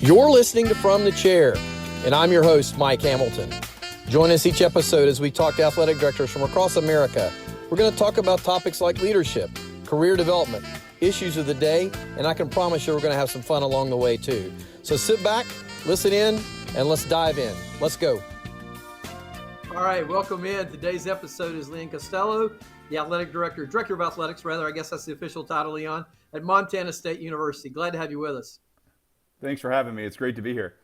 You're listening to From the Chair, and I'm your host, Mike Hamilton. Join us each episode as we talk to athletic directors from across America. We're going to talk about topics like leadership, career development, issues of the day, and I can promise you we're going to have some fun along the way too. So sit back, listen in, and let's dive in. Let's go. All right, welcome in. Today's episode is Leon Costello, the Director of Athletics, I guess that's the official title, Leon, at Montana State University. Glad to have you with us. Thanks for having me. It's great to be here.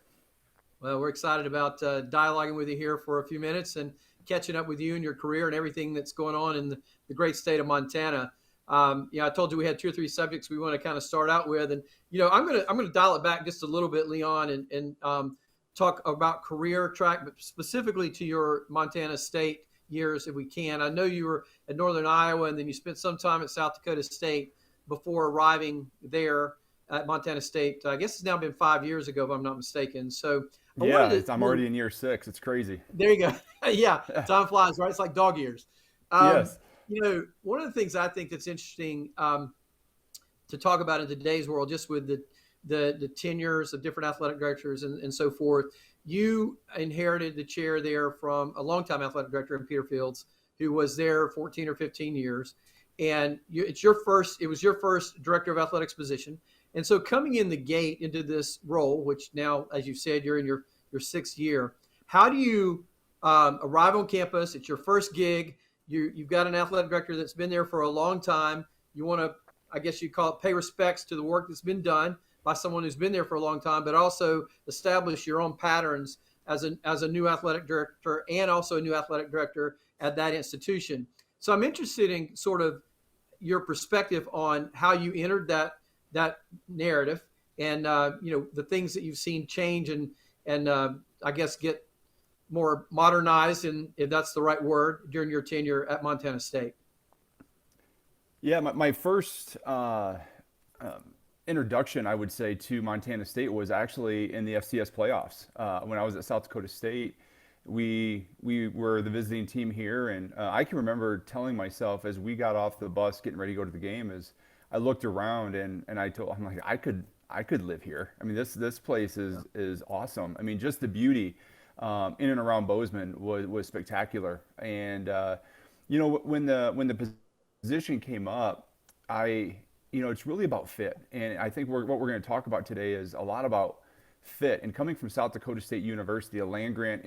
Well, we're excited about dialoguing with you here for a few minutes and catching up with you and your career and everything that's going on in the great state of Montana. I told you we had 2 or 3 subjects we want to kind of start out with, and I'm gonna dial it back just a little bit, Leon, and talk about career track, but specifically to your Montana State years, if we can. I know you were at Northern Iowa, and then you spent some time at South Dakota State before arriving there at Montana State. I guess it's now been 5 years ago, if I'm not mistaken. So I'm already in year 6. It's crazy. There you go. Yeah, time flies, right? It's like dog years. Yes. One of the things I think that's interesting to talk about in today's world, just with the tenures of different athletic directors and so forth, you inherited the chair there from a longtime athletic director in Peter Fields, who was there 14 or 15 years. And it was your first director of athletics position. And so coming in the gate into this role, which now, as you said, you're in your 6th year, how do you arrive on campus? It's your first gig. You've got an athletic director that's been there for a long time. You want to, I guess you call it, pay respects to the work that's been done by someone who's been there for a long time, but also establish your own patterns as a new athletic director and also a new athletic director at that institution. So I'm interested in sort of your perspective on how you entered that narrative and the things that you've seen change and I guess get more modernized, and if that's the right word, during your tenure at Montana State. Yeah, my first introduction, I would say, to Montana State was actually in the FCS playoffs. When I was at South Dakota State, we were the visiting team here, and I can remember telling myself as we got off the bus getting ready to go to the game, as I looked around and I'm like, I could live here. I mean, this place is awesome. I mean, just the beauty in and around Bozeman was spectacular. And when the position came up, it's really about fit. And I think what we're going to talk about today is a lot about fit. And coming from South Dakota State University, a land-grant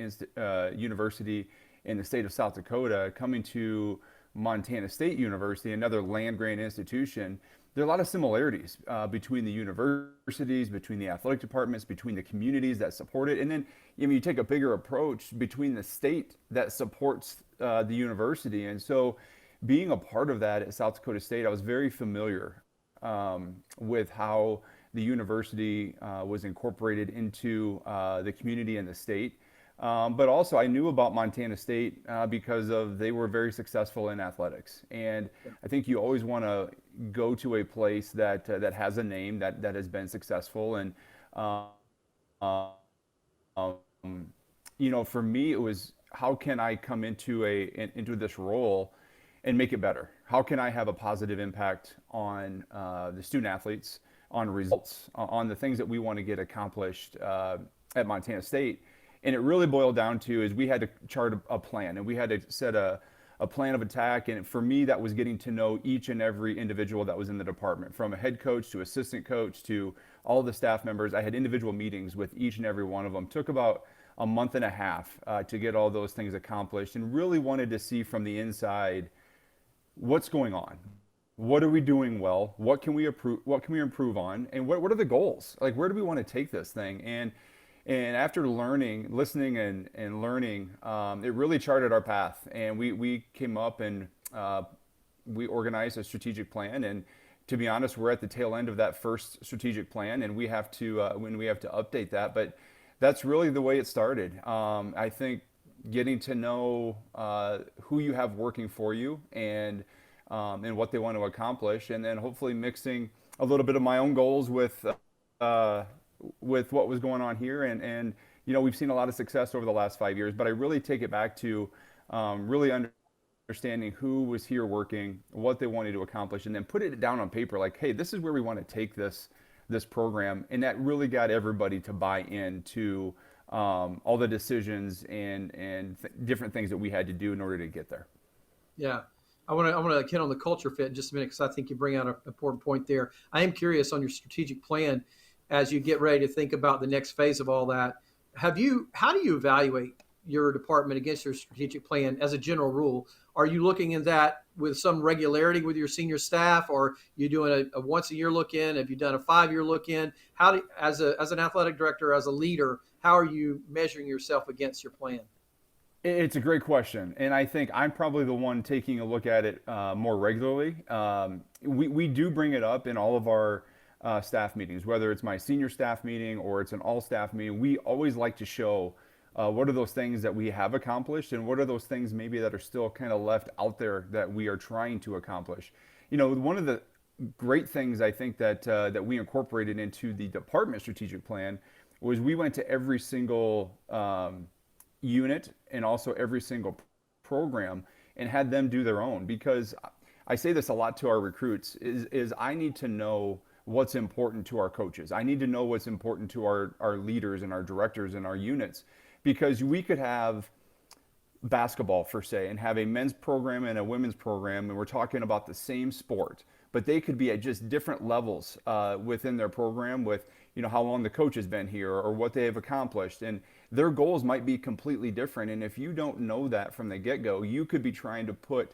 university in the state of South Dakota, coming to Montana State University, another land-grant institution, there are a lot of similarities between the universities, between the athletic departments, between the communities that support it. And then you take a bigger approach between the state that supports the university. And so being a part of that at South Dakota State, I was very familiar with how the university was incorporated into the community and the state. But also I knew about Montana State because they were very successful in athletics. And I think you always want to go to a place that has a name that has been successful. And, for me, it was, how can I come into this role and make it better? How can I have a positive impact on the student athletes, on results, on the things that we want to get accomplished at Montana State? And it really boiled down to is we had to chart a plan, and we had to set a plan of attack. And for me, that was getting to know each and every individual that was in the department, from a head coach to assistant coach to all the staff members. I had individual meetings with each and every one of them. Took about a month and a half to get all those things accomplished, and really wanted to see from the inside what's going on. What are we doing well? What can we improve on? And what are the goals? Like, where do we want to take this thing? And after listening and learning, it really charted our path. And we came up and we organized a strategic plan. And to be honest, we're at the tail end of that first strategic plan, and we have to update that. But that's really the way it started. I think getting to know who you have working for you and what they want to accomplish, and then hopefully mixing a little bit of my own goals with what was going on here. And we've seen a lot of success over the last 5 years, but I really take it back to really understanding who was here working, what they wanted to accomplish, and then put it down on paper like, hey, this is where we want to take this this program, and that really got everybody to buy into all the decisions and different things that we had to do in order to get there. Yeah. I want to hit on the culture fit in just a minute because I think you bring out an important point there. I am curious on your strategic plan as you get ready to think about the next phase of all that. How do you evaluate your department against your strategic plan as a general rule? Are you looking at that with some regularity with your senior staff, or are you doing a once a year look in? Have you done a 5-year look in? As an athletic director, as a leader, how are you measuring yourself against your plan? It's a great question, and I think I'm probably the one taking a look at it more regularly. We do bring it up in all of our staff meetings, whether it's my senior staff meeting or it's an all staff meeting. We always like to show what are those things that we have accomplished, and what are those things maybe that are still kind of left out there that we are trying to accomplish. One of the great things I think that we incorporated into the department strategic plan was we went to every single unit and also every single program and had them do their own, because I say this a lot to our recruits is I need to know what's important to our coaches. I need to know what's important to our leaders and our directors and our units, because we could have basketball for say and have a men's program and a women's program, and we're talking about the same sport, but they could be at just different levels within their program with how long the coach has been here or what they have accomplished, and their goals might be completely different. And if you don't know that from the get-go, you could be trying to put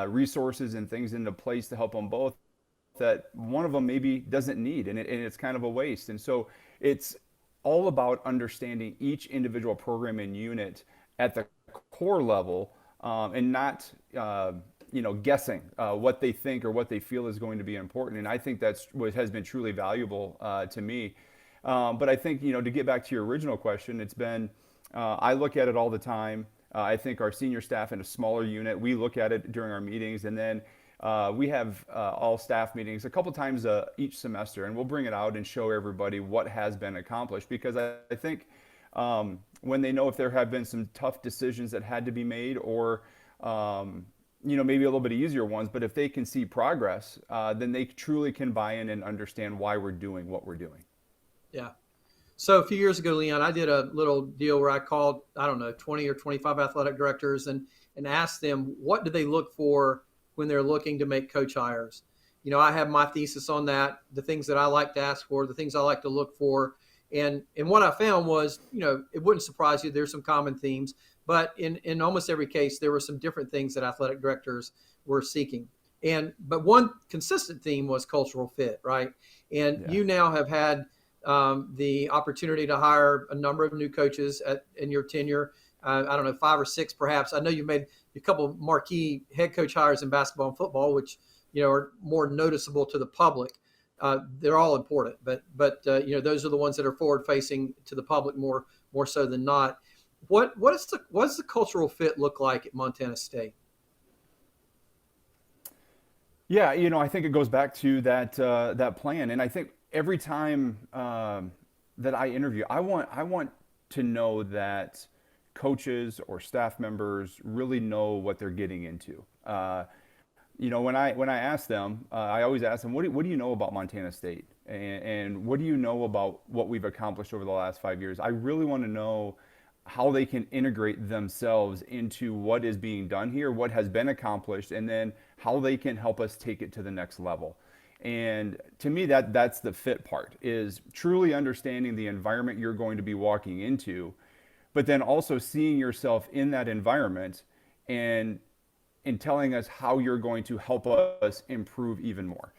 resources and things into place to help them both that one of them maybe doesn't need, and it's kind of a waste. And so it's all about understanding each individual program and unit at the core level, and not guessing what they think or what they feel is going to be important. And I think that's what has been truly valuable to me. But I think, to get back to your original question, it's been, I look at it all the time. I think our senior staff in a smaller unit, we look at it during our meetings, and then we have all staff meetings a couple times each semester, and we'll bring it out and show everybody what has been accomplished, because I think when they know if there have been some tough decisions that had to be made, or maybe a little bit easier ones, but if they can see progress, then they truly can buy in and understand why we're doing what we're doing. Yeah. So a few years ago, Leon, I did a little deal where I called, I don't know, 20 or 25 athletic directors and asked them, what do they look for when they're looking to make coach hires? I have my thesis on that, the things that I like to ask for, the things I like to look for. And what I found was, it wouldn't surprise you, there's some common themes, but in almost every case, there were some different things that athletic directors were seeking. But one consistent theme was cultural fit, right? And Yeah. you now have had the opportunity to hire a number of new coaches in your tenure. I don't know, 5 or 6 perhaps. I know you made a couple of marquee head coach hires in basketball and football, which are more noticeable to the public. They're all important, but those are the ones that are forward facing to the public more so than not. What does the cultural fit look like at Montana State? Yeah, I think it goes back to that plan, and I think every time that I interview, I want to know that coaches or staff members really know what they're getting into. When I ask them, I always ask them, what do you know about Montana State, and what do you know about what we've accomplished over the last 5 years? I really want to know how they can integrate themselves into what is being done here, what has been accomplished, and then how they can help us take it to the next level. And to me, that's the fit part, is truly understanding the environment you're going to be walking into, but then also seeing yourself in that environment and telling us how you're going to help us improve even more.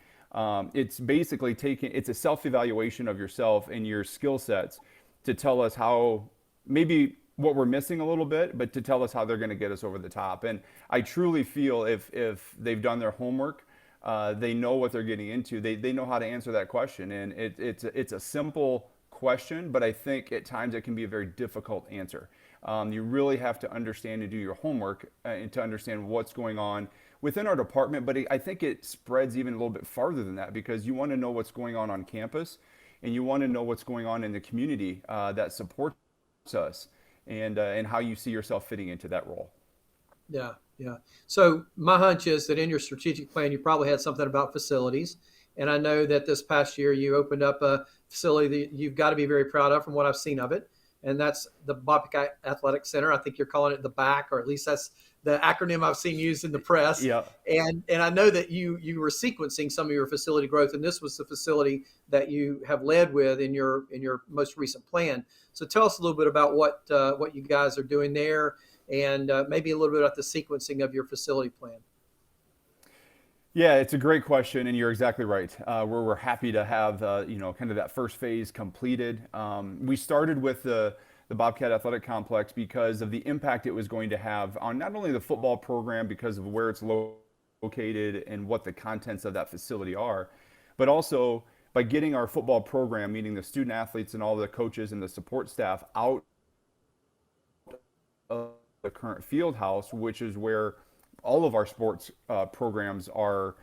It's basically it's a self-evaluation of yourself and your skill sets to tell us how, maybe what we're missing a little bit, but to tell us how they're going to get us over the top. And I truly feel if they've done their homework, they know what they're getting into. They know how to answer that question. And it's a simple question, but I think at times it can be a very difficult answer. You really have to understand and do your homework and to understand what's going on within our department. But I think it spreads even a little bit farther than that, because you want to know what's going on campus, and you want to know what's going on in the community that supports us, and how you see yourself fitting into that role. Yeah. So my hunch is that in your strategic plan, you probably had something about facilities, And I know that this past year you opened up a facility that you've got to be very proud of from what I've seen of it. And that's the Bobcat Athletic Center. I think you're calling it the BAC, or at least that's the acronym I've seen used in the press. Yeah. And I know that you were sequencing some of your facility growth, and this was the facility that you have led with in your most recent plan. So tell us a little bit about what you guys are doing there, and maybe a little bit about the sequencing of your facility plan. Yeah, it's a great question, and you're exactly right. We're happy to have kind of that first phase completed. We started with the Bobcat Athletic Complex because of the impact it was going to have on not only the football program because of where it's located and what the contents of that facility are, but also by getting our football program, meaning the student athletes and all the coaches and the support staff, out of the current field house, which is where all of our sports programs are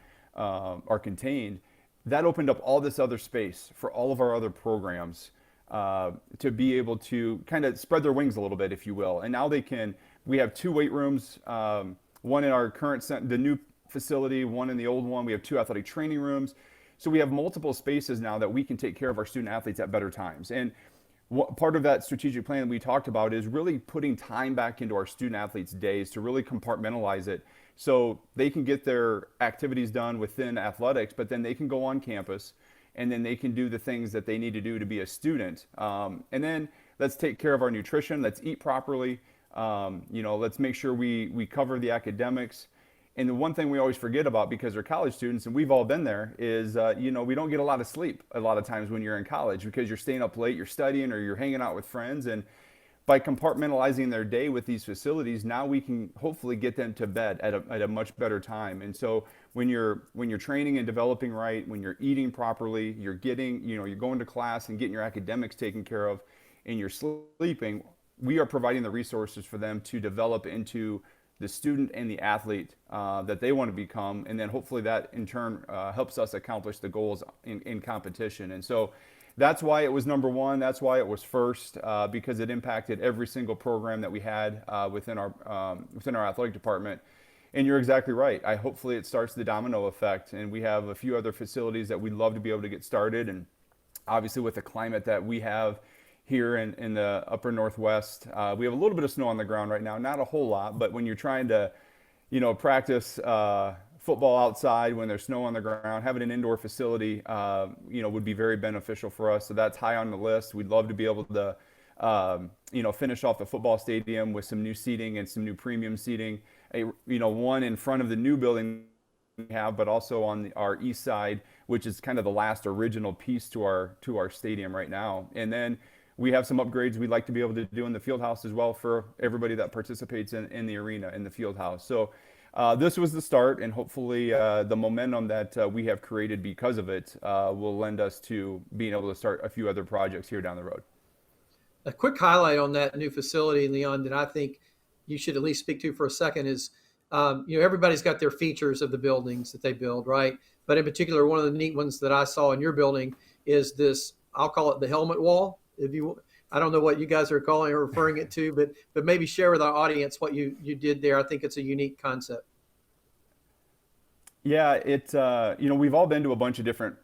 contained. That opened up all this other space for all of our other programs to be able to kind of spread their wings a little bit, if you will. And now they can. We have two weight rooms, one in our the new facility, one in the old one. We have two athletic training rooms. So we have multiple spaces now that we can take care of our student athletes at better times. And part of that strategic plan that we talked about is really putting time back into our student athletes' days to really compartmentalize it so they can get their activities done within athletics, but then they can go on campus and then they can do the things that they need to do to be a student. And then let's take care of our nutrition. Let's eat properly. Let's make sure we cover the academics. And the one thing we always forget about, because we're college students and we've all been there, is we don't get a lot of sleep a lot of times when you're in college because you're staying up late, you're studying, or you're hanging out with friends. And by compartmentalizing their day with these facilities, now we can hopefully get them to bed at a much better time. And so when you're training and developing right, when you're eating properly, you're going to class and getting your academics taken care of, and you're sleeping, we are providing the resources for them to develop into the student and the athlete that they want to become, and then hopefully that in turn helps us accomplish the goals in competition. And so that's why it was number one. That's why it was first, because it impacted every single program that we had within our athletic department. And you're exactly right. Hopefully it starts the domino effect, and we have a few other facilities that we'd love to be able to get started. And obviously with the climate that we have here in the upper Northwest, we have a little bit of snow on the ground right now, not a whole lot, but when you're trying to, practice football outside when there's snow on the ground, having an indoor facility, would be very beneficial for us. So that's high on the list. We'd love to be able to, finish off the football stadium with some new seating and some new premium seating. One in front of the new building we have, but also on our east side, which is kind of the last original piece to our stadium right now. And then we have some upgrades we'd like to be able to do in the field house as well for everybody that participates in the arena, in the field house. So this was the start, and hopefully the momentum that we have created because of it will lend us to being able to start a few other projects here down the road. A quick highlight on that new facility, Leon, that I think you should at least speak to for a second is, everybody's got their features of the buildings that they build, right? But in particular, one of the neat ones that I saw in your building is this, I'll call it the helmet wall. I don't know what you guys are calling or referring it to, but maybe share with our audience what you did there. I think it's a unique concept. Yeah, we've all been to a bunch of different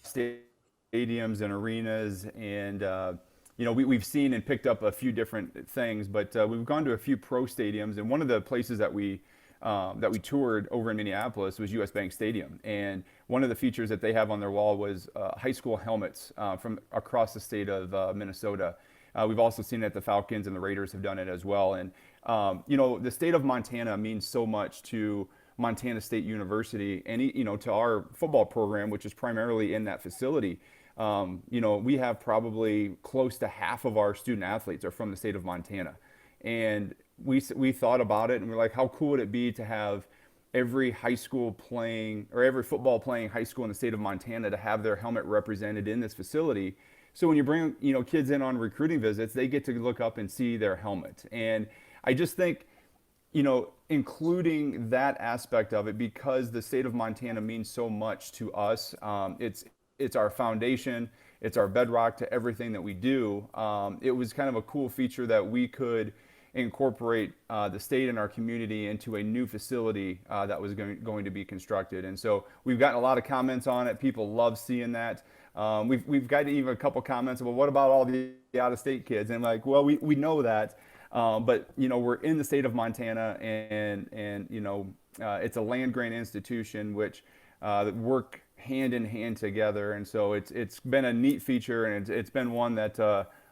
stadiums and arenas, and we've seen and picked up a few different things, but we've gone to a few pro stadiums, and one of the places that we toured over in Minneapolis was US Bank Stadium. And one of the features that they have on their wall was high school helmets from across the state of Minnesota. We've also seen that the Falcons and the Raiders have done it as well. And, the state of Montana means so much to Montana State University and, to our football program, which is primarily in that facility. We have probably close to half of our student athletes are from the state of Montana. And we thought about it, and we're like, how cool would it be to have every high school playing, or every football playing high school in the state of Montana to have their helmet represented in this facility. So when you bring, kids in on recruiting visits, they get to look up and see their helmet. And I just think, including that aspect of it, because the state of Montana means so much to us. It's our foundation. It's our bedrock to everything that we do. It was kind of a cool feature that we could incorporate the state and our community into a new facility that was going to be constructed. And so we've gotten a lot of comments on it. People love seeing that. We've got even a couple comments about what about all the out-of-state kids? And like, well, we know that, but we're in the state of Montana, and it's a land grant institution which work hand in hand together, and so it's been a neat feature, and it's been one that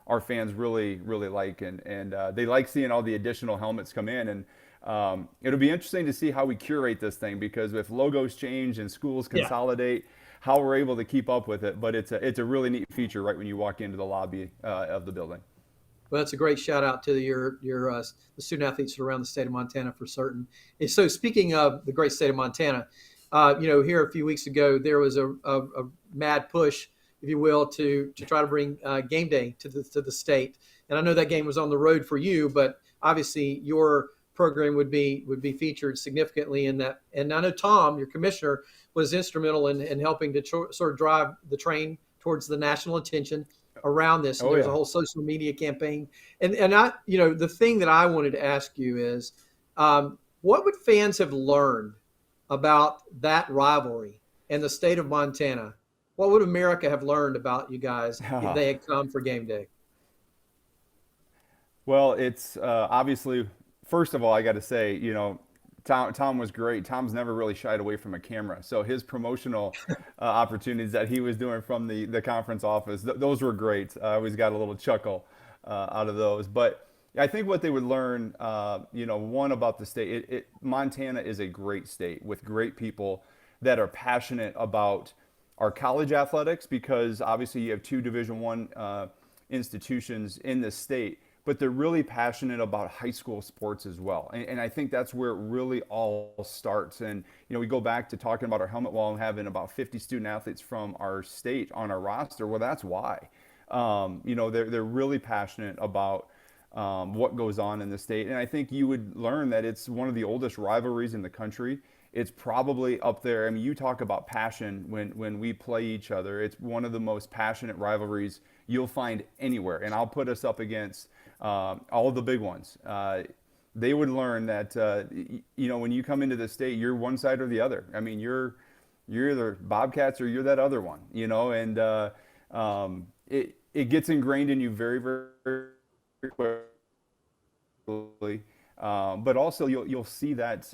our fans really like, and they like seeing all the additional helmets come in, and it'll be interesting to see how we curate this thing, because if logos change and schools Yeah. consolidate, how we're able to keep up with it. But it's a really neat feature right when you walk into the lobby of the building. Well, that's a great shout out to your the student athletes around the state of Montana for certain. And so, speaking of the great state of Montana, here a few weeks ago there was a mad push, if you will, to try to bring game day to the state. And I know that game was on the road for you, but obviously your program would be featured significantly in that. And I know Tom, your commissioner, was instrumental in helping to sort of drive the train towards the national attention around this. And Oh there was yeah. a whole social media campaign. And I, the thing that I wanted to ask you is, what would fans have learned about that rivalry and the state of Montana? What would America have learned about you guys if they had come for game day? Well, it's obviously, first of all, I got to say, Tom was great. Tom's never really shied away from a camera. So his promotional opportunities that he was doing from the conference office, those were great. I always got a little chuckle out of those. But I think what they would learn, one about the state, Montana is a great state with great people that are passionate about our college athletics, because obviously you have two Division I institutions in the state, but they're really passionate about high school sports as well. And I think that's where it really all starts. And, we go back to talking about our helmet wall and having about 50 student athletes from our state on our roster. Well, that's why. They're really passionate about what goes on in the state. And I think you would learn that it's one of the oldest rivalries in the country. It's probably up there. I mean, you talk about passion when we play each other. It's one of the most passionate rivalries you'll find anywhere. And I'll put us up against all of the big ones. They would learn that, when you come into the state, you're one side or the other. I mean, you're either Bobcats or you're that other one, and it gets ingrained in you very, very quickly. But also you'll see that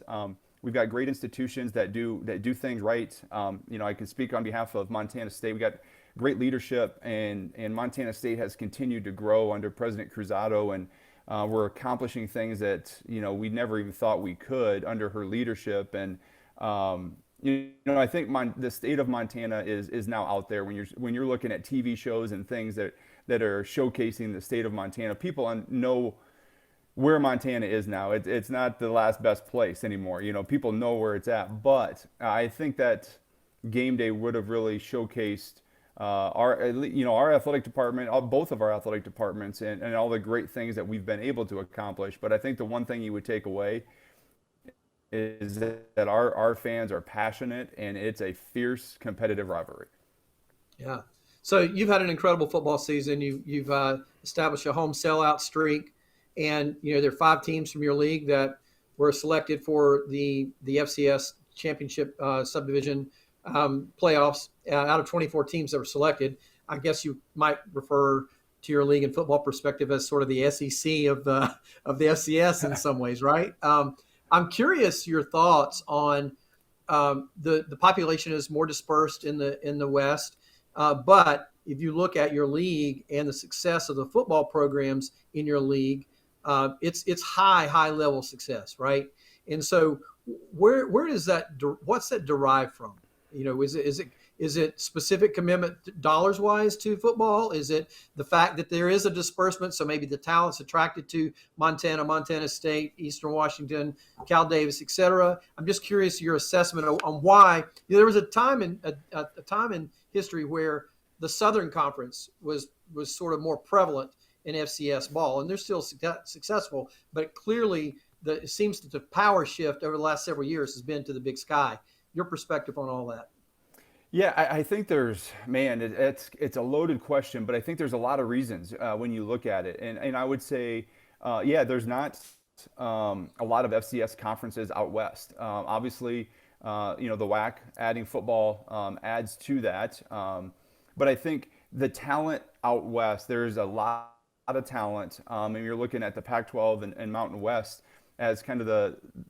we've got great institutions that do things right. I can speak on behalf of Montana State. We got great leadership, and Montana State has continued to grow under President Cruzado, and we're accomplishing things that we never even thought we could under her leadership. And I think the state of Montana is now out there when you're looking at TV shows and things that are showcasing the state of Montana. People know where Montana is now. It's not the last best place anymore. People know where it's at. But I think that game day would have really showcased our athletic department, both of our athletic departments, and all the great things that we've been able to accomplish. But I think the one thing you would take away is that our fans are passionate, and it's a fierce competitive rivalry. Yeah. So you've had an incredible football season. You've established a home sellout streak, and there are 5 teams from your league that were selected for the FCS championship subdivision playoffs out of 24 teams that were selected. I guess you might refer to your league in football perspective as sort of the SEC of the FCS in some ways, right? I'm curious your thoughts on the population is more dispersed in the West, but if you look at your league and the success of the football programs in your league, it's high level success, right? And so where does what's that derived from? Is it specific commitment dollars wise to football? Is it the fact that there is a disbursement, so maybe the talent's attracted to Montana State, Eastern Washington, Cal Davis, et cetera? I'm just curious your assessment on why. There was a time in history where the Southern Conference was sort of more prevalent in FCS ball, and they're still successful, but clearly it seems that the power shift over the last several years has been to the Big Sky. Your perspective on all that? Yeah, I think it's a loaded question, but I think there's a lot of reasons when you look at it. And I would say yeah, there's not a lot of FCS conferences out west. Obviously, the WAC adding football adds to that. But I think the talent out west, there's a lot of talent. And you're looking at the Pac-12 and Mountain West as kind of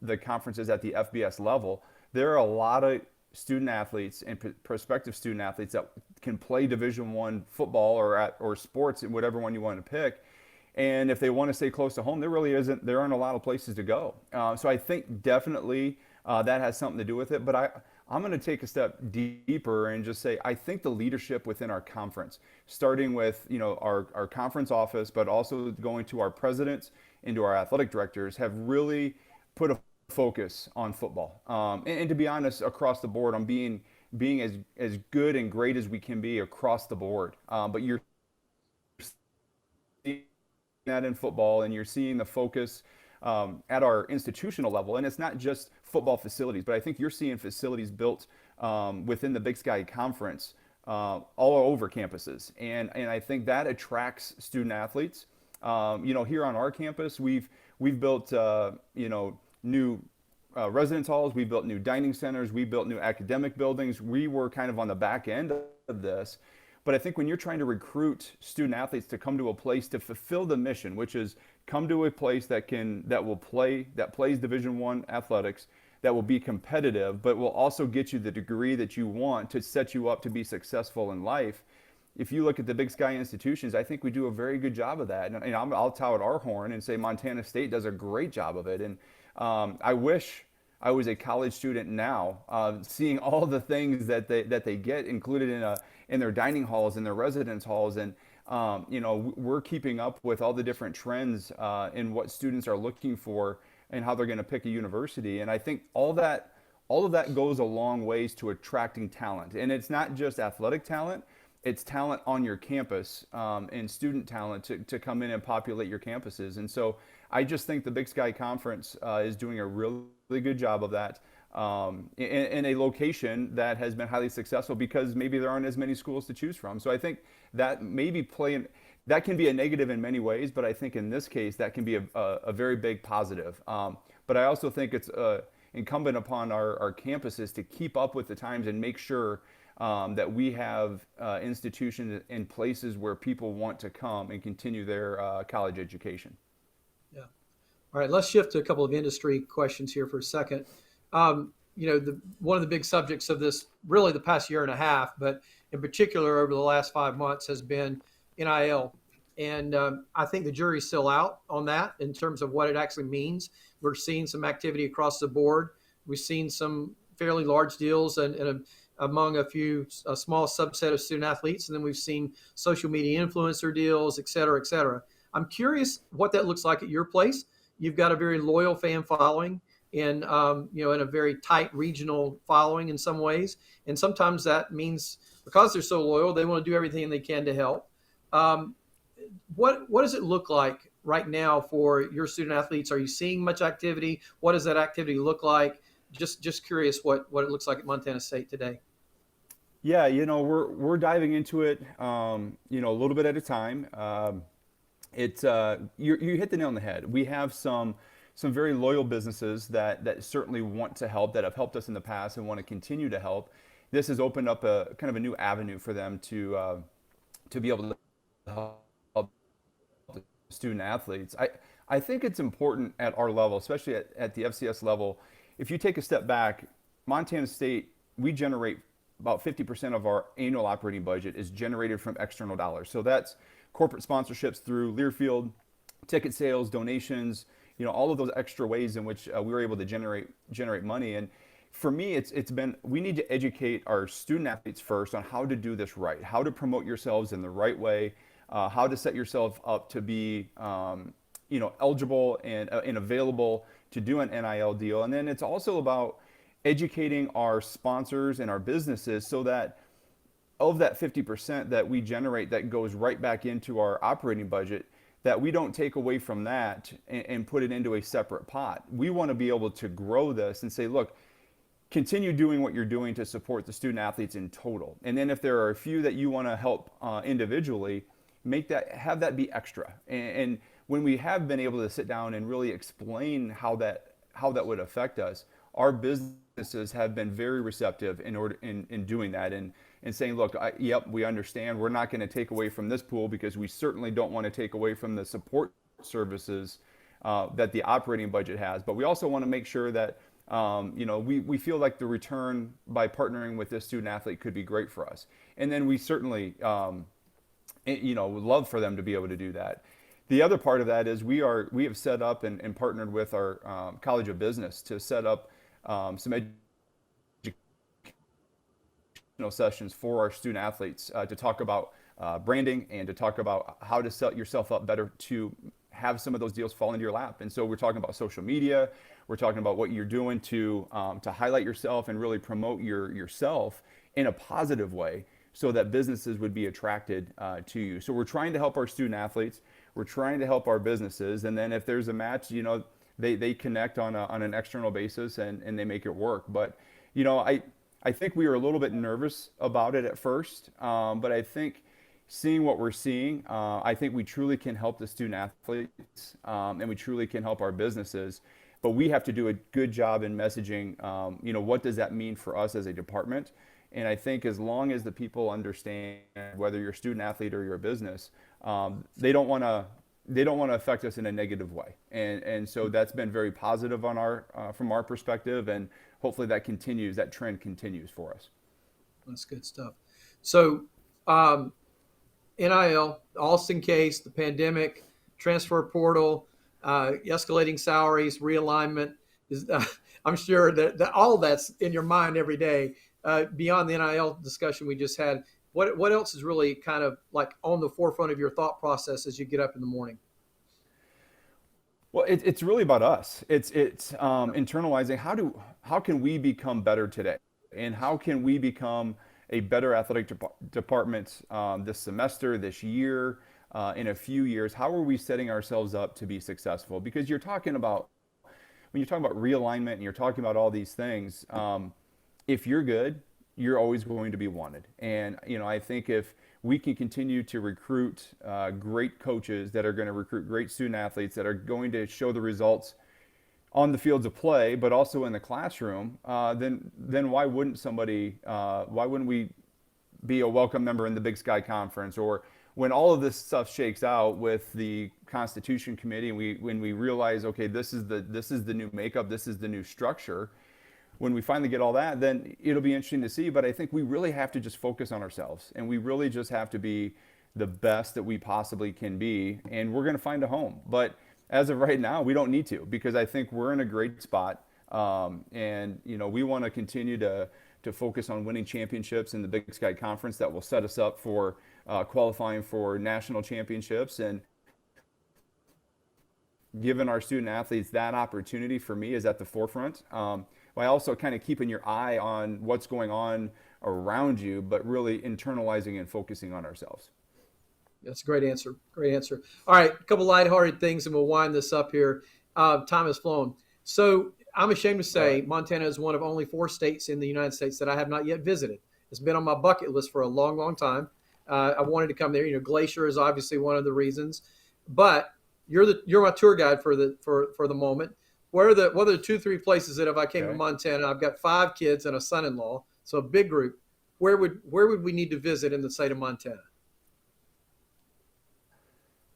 the conferences at the FBS level. There are a lot of student athletes and prospective student athletes that can play Division I football or sports, whatever one you want to pick. And if they want to stay close to home, there aren't a lot of places to go. So I think definitely that has something to do with it. But I'm going to take a step deeper and just say I think the leadership within our conference, starting with our conference office, but also going to our presidents and to our athletic directors, have really put a focus on football. And to be honest, across the board, on being as good and great as we can be across the board. But you're that in football, and you're seeing the focus at our institutional level, and it's not just football facilities, but I think you're seeing facilities built within the Big Sky Conference all over campuses, and I think that attracts student athletes. Here on our campus, we've built new residence halls, we built new dining centers, we built new academic buildings. We were kind of on the back end of this. But I think when you're trying to recruit student athletes to come to a place to fulfill the mission, which is come to a place that plays Division I athletics, that will be competitive, but will also get you the degree that you want to set you up to be successful in life. If you look at the Big Sky institutions, I think we do a very good job of that. And I'll tout our horn and say Montana State does a great job of it. And I wish I was a college student now, seeing all the things that they get included in their dining halls and their residence halls, and we're keeping up with all the different trends in what students are looking for and how they're going to pick a university. And I think all of that goes a long ways to attracting talent. And it's not just athletic talent; it's talent on your campus and student talent to come in and populate your campuses. And so I just think the Big Sky Conference is doing a really good job of that in a location that has been highly successful because maybe there aren't as many schools to choose from. So I think that that can be a negative in many ways, but I think in this case that can be a very big positive. But I also think it's incumbent upon our campuses to keep up with the times and make sure that we have institutions and places where people want to come and continue their college education. Yeah. All right, let's shift to a couple of industry questions here for a second. One of the big subjects of this, really the past year and a half, but in particular over the last 5 months, has been NIL. And I think the jury's still out on that in terms of what it actually means. We're seeing some activity across the board. We've seen some fairly large deals and among a small subset of student athletes. And then we've seen social media influencer deals, et cetera, et cetera. I'm curious what that looks like at your place. You've got a very loyal fan following in a very tight regional following in some ways. And sometimes that means because they're so loyal, they want to do everything they can to help. What does it look like right now for your student athletes? Are you seeing much activity? What does that activity look like? Just curious what it looks like at Montana State today. Yeah, we're diving into it, a little bit at a time. You hit the nail on the head. We have some very loyal businesses that certainly want to help, that have helped us in the past and want to continue to help. This has opened up a kind of a new avenue for them to be able to help student athletes. I think it's important at our level, especially at the FCS level. If you take a step back, Montana State, we generate about 50% of our annual operating budget is generated from external dollars. So that's corporate sponsorships through Learfield, ticket sales, donations, all of those extra ways in which we were able to generate money. And for me, we need to educate our student athletes first on how to do this right, how to promote yourselves in the right way, how to set yourself up to be, eligible and available to do an NIL deal. And then it's also about educating our sponsors and our businesses so that of that 50% that we generate that goes right back into our operating budget, that we don't take away from that and put it into a separate pot. We want to be able to grow this and say, look, continue doing what you're doing to support the student athletes in total. And then if there are a few that you want to help individually, have that be extra. And when we have been able to sit down and really explain how that would affect us, our businesses have been very receptive in doing that, and saying, look, yep, we understand. We're not going to take away from this pool, because we certainly don't want to take away from the support services that the operating budget has. But we also want to make sure that we feel like the return by partnering with this student athlete could be great for us. And then we certainly would love for them to be able to do that. The other part of that is we have set up and partnered with our College of Business to set up some educational sessions for our student athletes to talk about branding, and to talk about how to set yourself up better to have some of those deals fall into your lap. And so we're talking about social media. We're talking about what you're doing to highlight yourself and really promote yourself in a positive way, so that businesses would be attracted to you. So we're trying to help our student athletes. We're trying to help our businesses. And then if there's a match, they connect on an external basis, and they make it work. But, I think we were a little bit nervous about it at first. But I think seeing what we're seeing, I think we truly can help the student athletes, and we truly can help our businesses. But we have to do a good job in messaging, what does that mean for us as a department? And I think as long as the people understand, whether you're a student athlete or you're a business, they don't want to affect us in a negative way. And so that's been very positive from our perspective, and hopefully that trend continues for us. That's good stuff. So, NIL, Austin case, the pandemic, transfer portal, escalating salaries, realignment. I'm sure that all that's in your mind every day. Beyond the NIL discussion we just had, what else is really kind of like on the forefront of your thought process as you get up in the morning? Well, it's really about us. It's internalizing how can we become better today, and how can we become a better athletic department this semester, this year, in a few years. How are we setting ourselves up to be successful? Because when you're talking about realignment, and you're talking about all these things, if you're good, you're always going to be wanted. And, I think if we can continue to recruit great coaches that are going to recruit great student athletes that are going to show the results on the fields of play, but also in the classroom, then why wouldn't we be a welcome member in the Big Sky Conference? Or when all of this stuff shakes out with the Constitution Committee, and when we realize, okay, this is the new makeup, this is the new structure, when we finally get all that, then it'll be interesting to see. But I think we really have to just focus on ourselves, and we really just have to be the best that we possibly can be, and we're going to find a home. But as of right now, we don't need to, because I think we're in a great spot, and we want to continue to focus on winning championships in the Big Sky Conference that will set us up for qualifying for national championships. And giving our student athletes that opportunity, for me, is at the forefront. By also kind of keeping your eye on what's going on around you, but really internalizing and focusing on ourselves. That's a great answer. Great answer. All right, a couple lighthearted things, and we'll wind this up here. Time has flown. So I'm ashamed to say Montana is one of only 4 states in the United States that I have not yet visited. It's been on my bucket list for a long, long time. I wanted to come there. Glacier is obviously one of the reasons, but you're my tour guide for the moment. What are the 2-3 places that if I came to Montana, I've got 5 kids and a son-in-law, so a big group. Where would we need to visit in the state of Montana?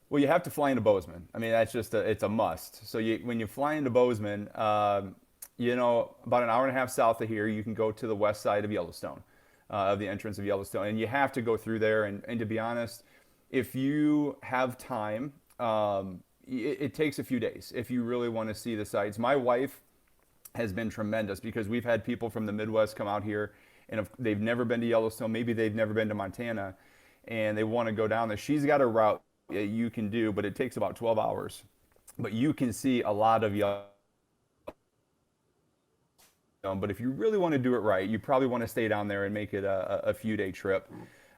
Well, you have to fly into Bozeman. I mean, that's just it's a must. So when you fly into Bozeman, about an hour and a half south of here, you can go to the west side of Yellowstone, of the entrance of Yellowstone, and you have to go through there. And to be honest, if you have time, it takes a few days if you really want to see the sights. My wife has been tremendous, because we've had people from the Midwest come out here, and if they've never been to Yellowstone, maybe they've never been to Montana, and they want to go down there. She's got a route you can do, but it takes about 12 hours. But you can see a lot of Yellowstone. But if you really want to do it right, you probably want to stay down there and make it a few-day trip.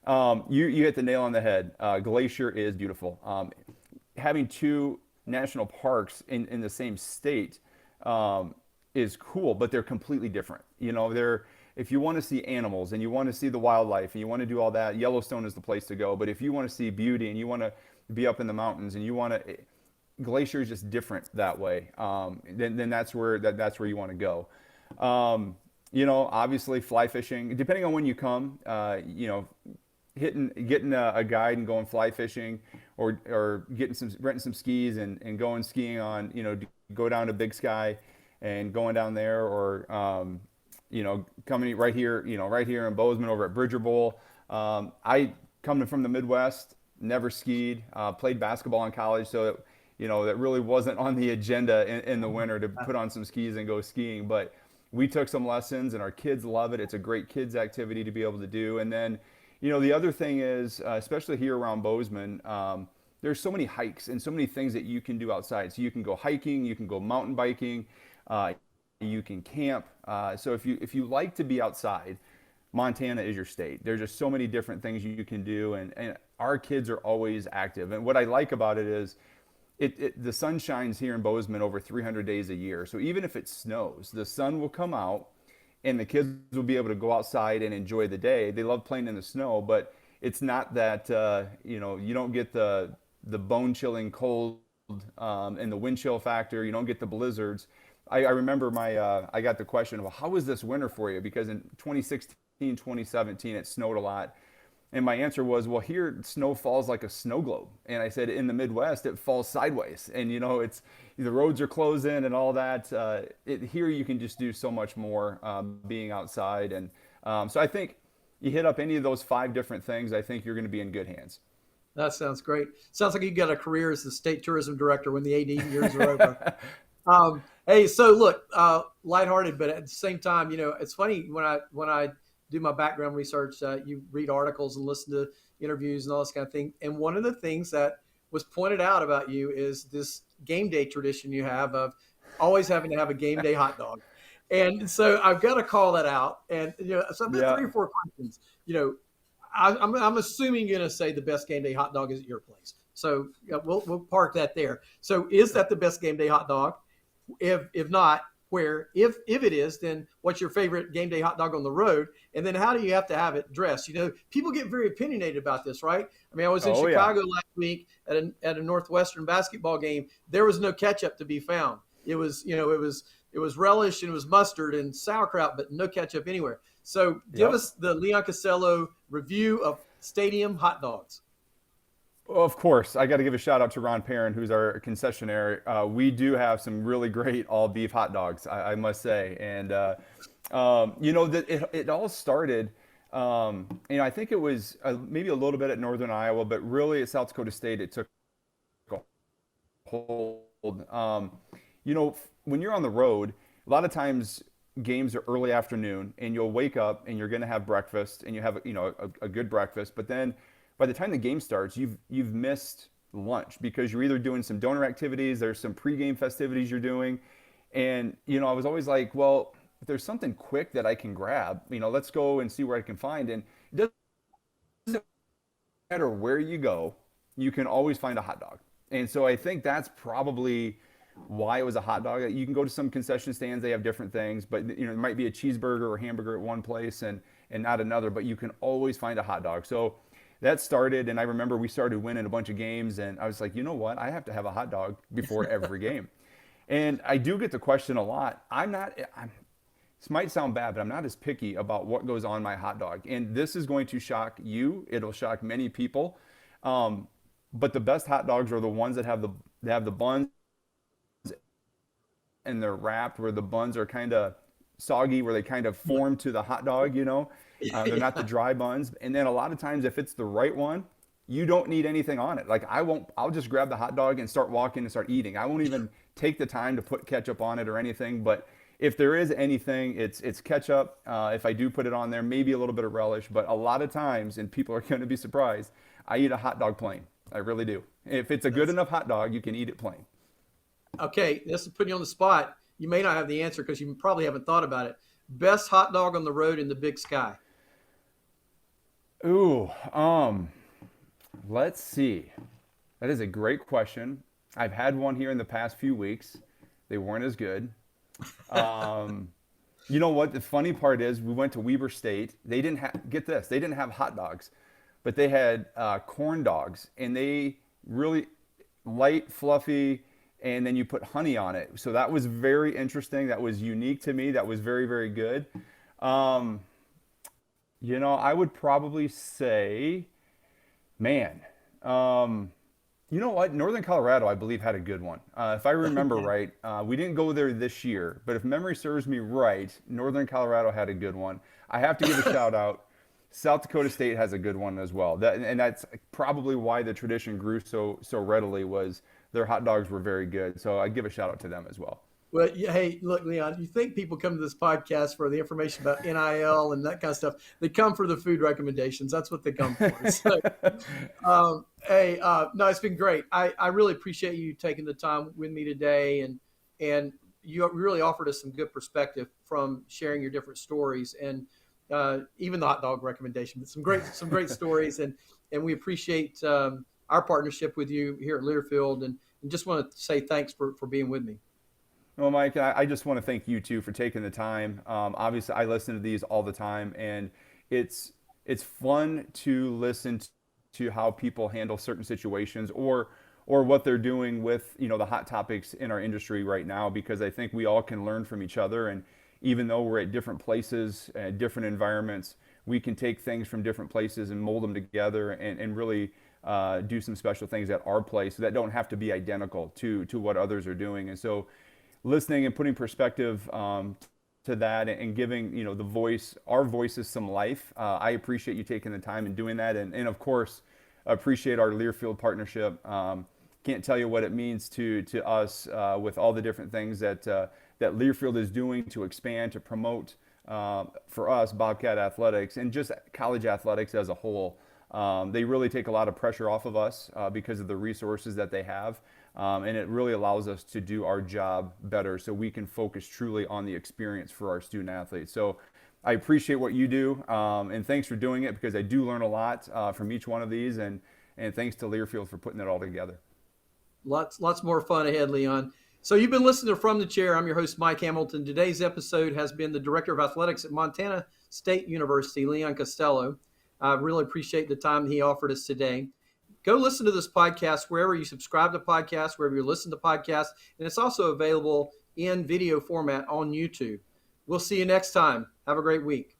You hit the nail on the head. Glacier is beautiful. Having 2 national parks in the same state is cool, but they're completely different. If you want to see animals and you want to see the wildlife and you want to do all that, Yellowstone is the place to go. But if you want to see beauty and you want to be up in the mountains and you want to, Glacier is just different that way. Then that's where you want to go. Obviously fly fishing, depending on when you come, getting a guide and going fly fishing, or renting some skis and going skiing on, go down to Big Sky and going down there, or coming right here in Bozeman over at Bridger Bowl. I coming from the Midwest, never skied, played basketball in college, so that really wasn't on the agenda in the winter to put on some skis and go skiing. But we took some lessons, and our kids love it. It's a great kids activity to be able to do. And then, the other thing is, especially here around Bozeman, there's so many hikes and so many things that you can do outside. So you can go hiking, you can go mountain biking, you can camp. So if you like to be outside, Montana is your state. There's just so many different things you can do, and our kids are always active. And what I like about it is, the sun shines here in Bozeman over 300 days a year. So even if it snows, the sun will come out, and the kids will be able to go outside and enjoy the day. They love playing in the snow, but it's not that you don't get the bone-chilling cold, and the wind chill factor. You don't get the blizzards. I remember I got the question, well, how was this winter for you? Because in 2016, 2017, it snowed a lot. And my answer was, well, here snow falls like a snow globe. And I said, in the Midwest, it falls sideways. And it's the roads are closing and all that. Here you can just do so much more being outside. And so I think you hit up any of those 5 different things, I think you're going to be in good hands. That sounds great. Sounds like you got a career as the state tourism director when the AD years are over. Hey, so look, lighthearted, but at the same time, it's funny when I do my background research, you read articles and listen to interviews and all this kind of thing. And one of the things that was pointed out about you is this game day tradition you have of always having to have a game day hot dog. And so I've got to call that out. And, so I've got 3 or 4 questions. I'm assuming you're going to say the best game day hot dog is at your place. So we'll park that there. So is that the best game day hot dog? If not, where? If it is, then what's your favorite game day hot dog on the road? And then how do you have to have it dressed? People get very opinionated about this, right? I mean, I was in Chicago last week at a Northwestern basketball game. There was no ketchup to be found. It was relish and it was mustard and sauerkraut, but no ketchup anywhere. So give us the Leon Costello review of stadium hot dogs. Well, of course, I got to give a shout out to Ron Perrin, who's our concessionaire. We do have some really great all beef hot dogs, I must say. And, it all started, I think it was maybe a little bit at Northern Iowa, but really at South Dakota State, it took a hold. When you're on the road, a lot of times games are early afternoon, and you'll wake up and you're going to have breakfast, and you have a good breakfast, but then by the time the game starts, you've missed lunch because you're either doing some donor activities, there's some pregame festivities you're doing, and I was always like, well, if there's something quick that I can grab, let's go and see where I can find. And it doesn't matter where you go, you can always find a hot dog. And so I think that's probably why it was a hot dog. You can go to some concession stands, they have different things, but it might be a cheeseburger or hamburger at one place and not another, but you can always find a hot dog. So that started, and I remember we started winning a bunch of games, and I was like, you know what? I have to have a hot dog before every game. And I do get the question a lot. This might sound bad, but I'm not as picky about what goes on my hot dog. And this is going to shock you. It'll shock many people. But the best hot dogs are the ones that have the buns and they're wrapped where the buns are kind of soggy, where they kind of form to the hot dog, They're not the dry buns. And then a lot of times if it's the right one, you don't need anything on it. Like I'll just grab the hot dog and start walking and start eating. I won't even take the time to put ketchup on it or anything. But if there is anything, it's ketchup. If I do put it on there, maybe a little bit of relish. But a lot of times, and people are going to be surprised, I eat a hot dog plain. I really do. If it's a good enough hot dog, you can eat it plain. Okay, this is putting you on the spot. You may not have the answer because you probably haven't thought about it. Best hot dog on the road in the Big Sky. Ooh, let's see. That is a great question. I've had one here in the past few weeks. They weren't as good. You know what? The funny part is we went to Weber State. They didn't have, get this, they didn't have hot dogs, but they had corn dogs, and they really light, fluffy, and then you put honey on it. So that was very interesting. That was unique to me. That was very, very good. Um, I would probably say, man, um, you know what? Northern Colorado, I believe, had a good one. If I remember Yeah. right, we didn't go there this year, but if memory serves me right, Northern Colorado had a good one. I have to give a shout out. South Dakota State has a good one as well. And that's probably why the tradition grew so readily, was their hot dogs were very good. So I give a shout out to them as well. Well, yeah, hey, look, Leon, you think people come to this podcast for the information about NIL and that kind of stuff. They come for the food recommendations. That's what they come for. So, hey, no, it's been great. I really appreciate you taking the time with me today, and you really offered us some good perspective from sharing your different stories, and even the hot dog recommendation, but some great stories, and we appreciate our partnership with you here at Learfield, and just want to say thanks for being with me. Well, Mike, I just want to thank you too for taking the time. Obviously, I listen to these all the time, and it's it's fun to listen to how people handle certain situations, or what they're doing with the hot topics in our industry right now, because I think we all can learn from each other. And even though we're at different places, different environments, we can take things from different places and mold them together, and really do some special things at our place that don't have to be identical to what others are doing. And so listening and putting perspective to that, and giving our voices some life. I appreciate you taking the time and doing that, and of course appreciate our Learfield partnership. Can't tell you what it means to us, with all the different things that Learfield is doing to expand, to promote, for us, Bobcat athletics and just college athletics as a whole. They really take a lot of pressure off of us because of the resources that they have. And it really allows us to do our job better, so we can focus truly on the experience for our student athletes. So I appreciate what you do, and thanks for doing it, because I do learn a lot from each one of these, and thanks to Learfield for putting it all together. Lots more fun ahead, Leon. So you've been listening to From the Chair. I'm your host, Mike Hamilton. Today's episode has been the Director of Athletics at Montana State University, Leon Costello. I really appreciate the time he offered us today. Go listen to this podcast wherever you subscribe to podcasts, wherever you listen to podcasts, and it's also available in video format on YouTube. We'll see you next time. Have a great week.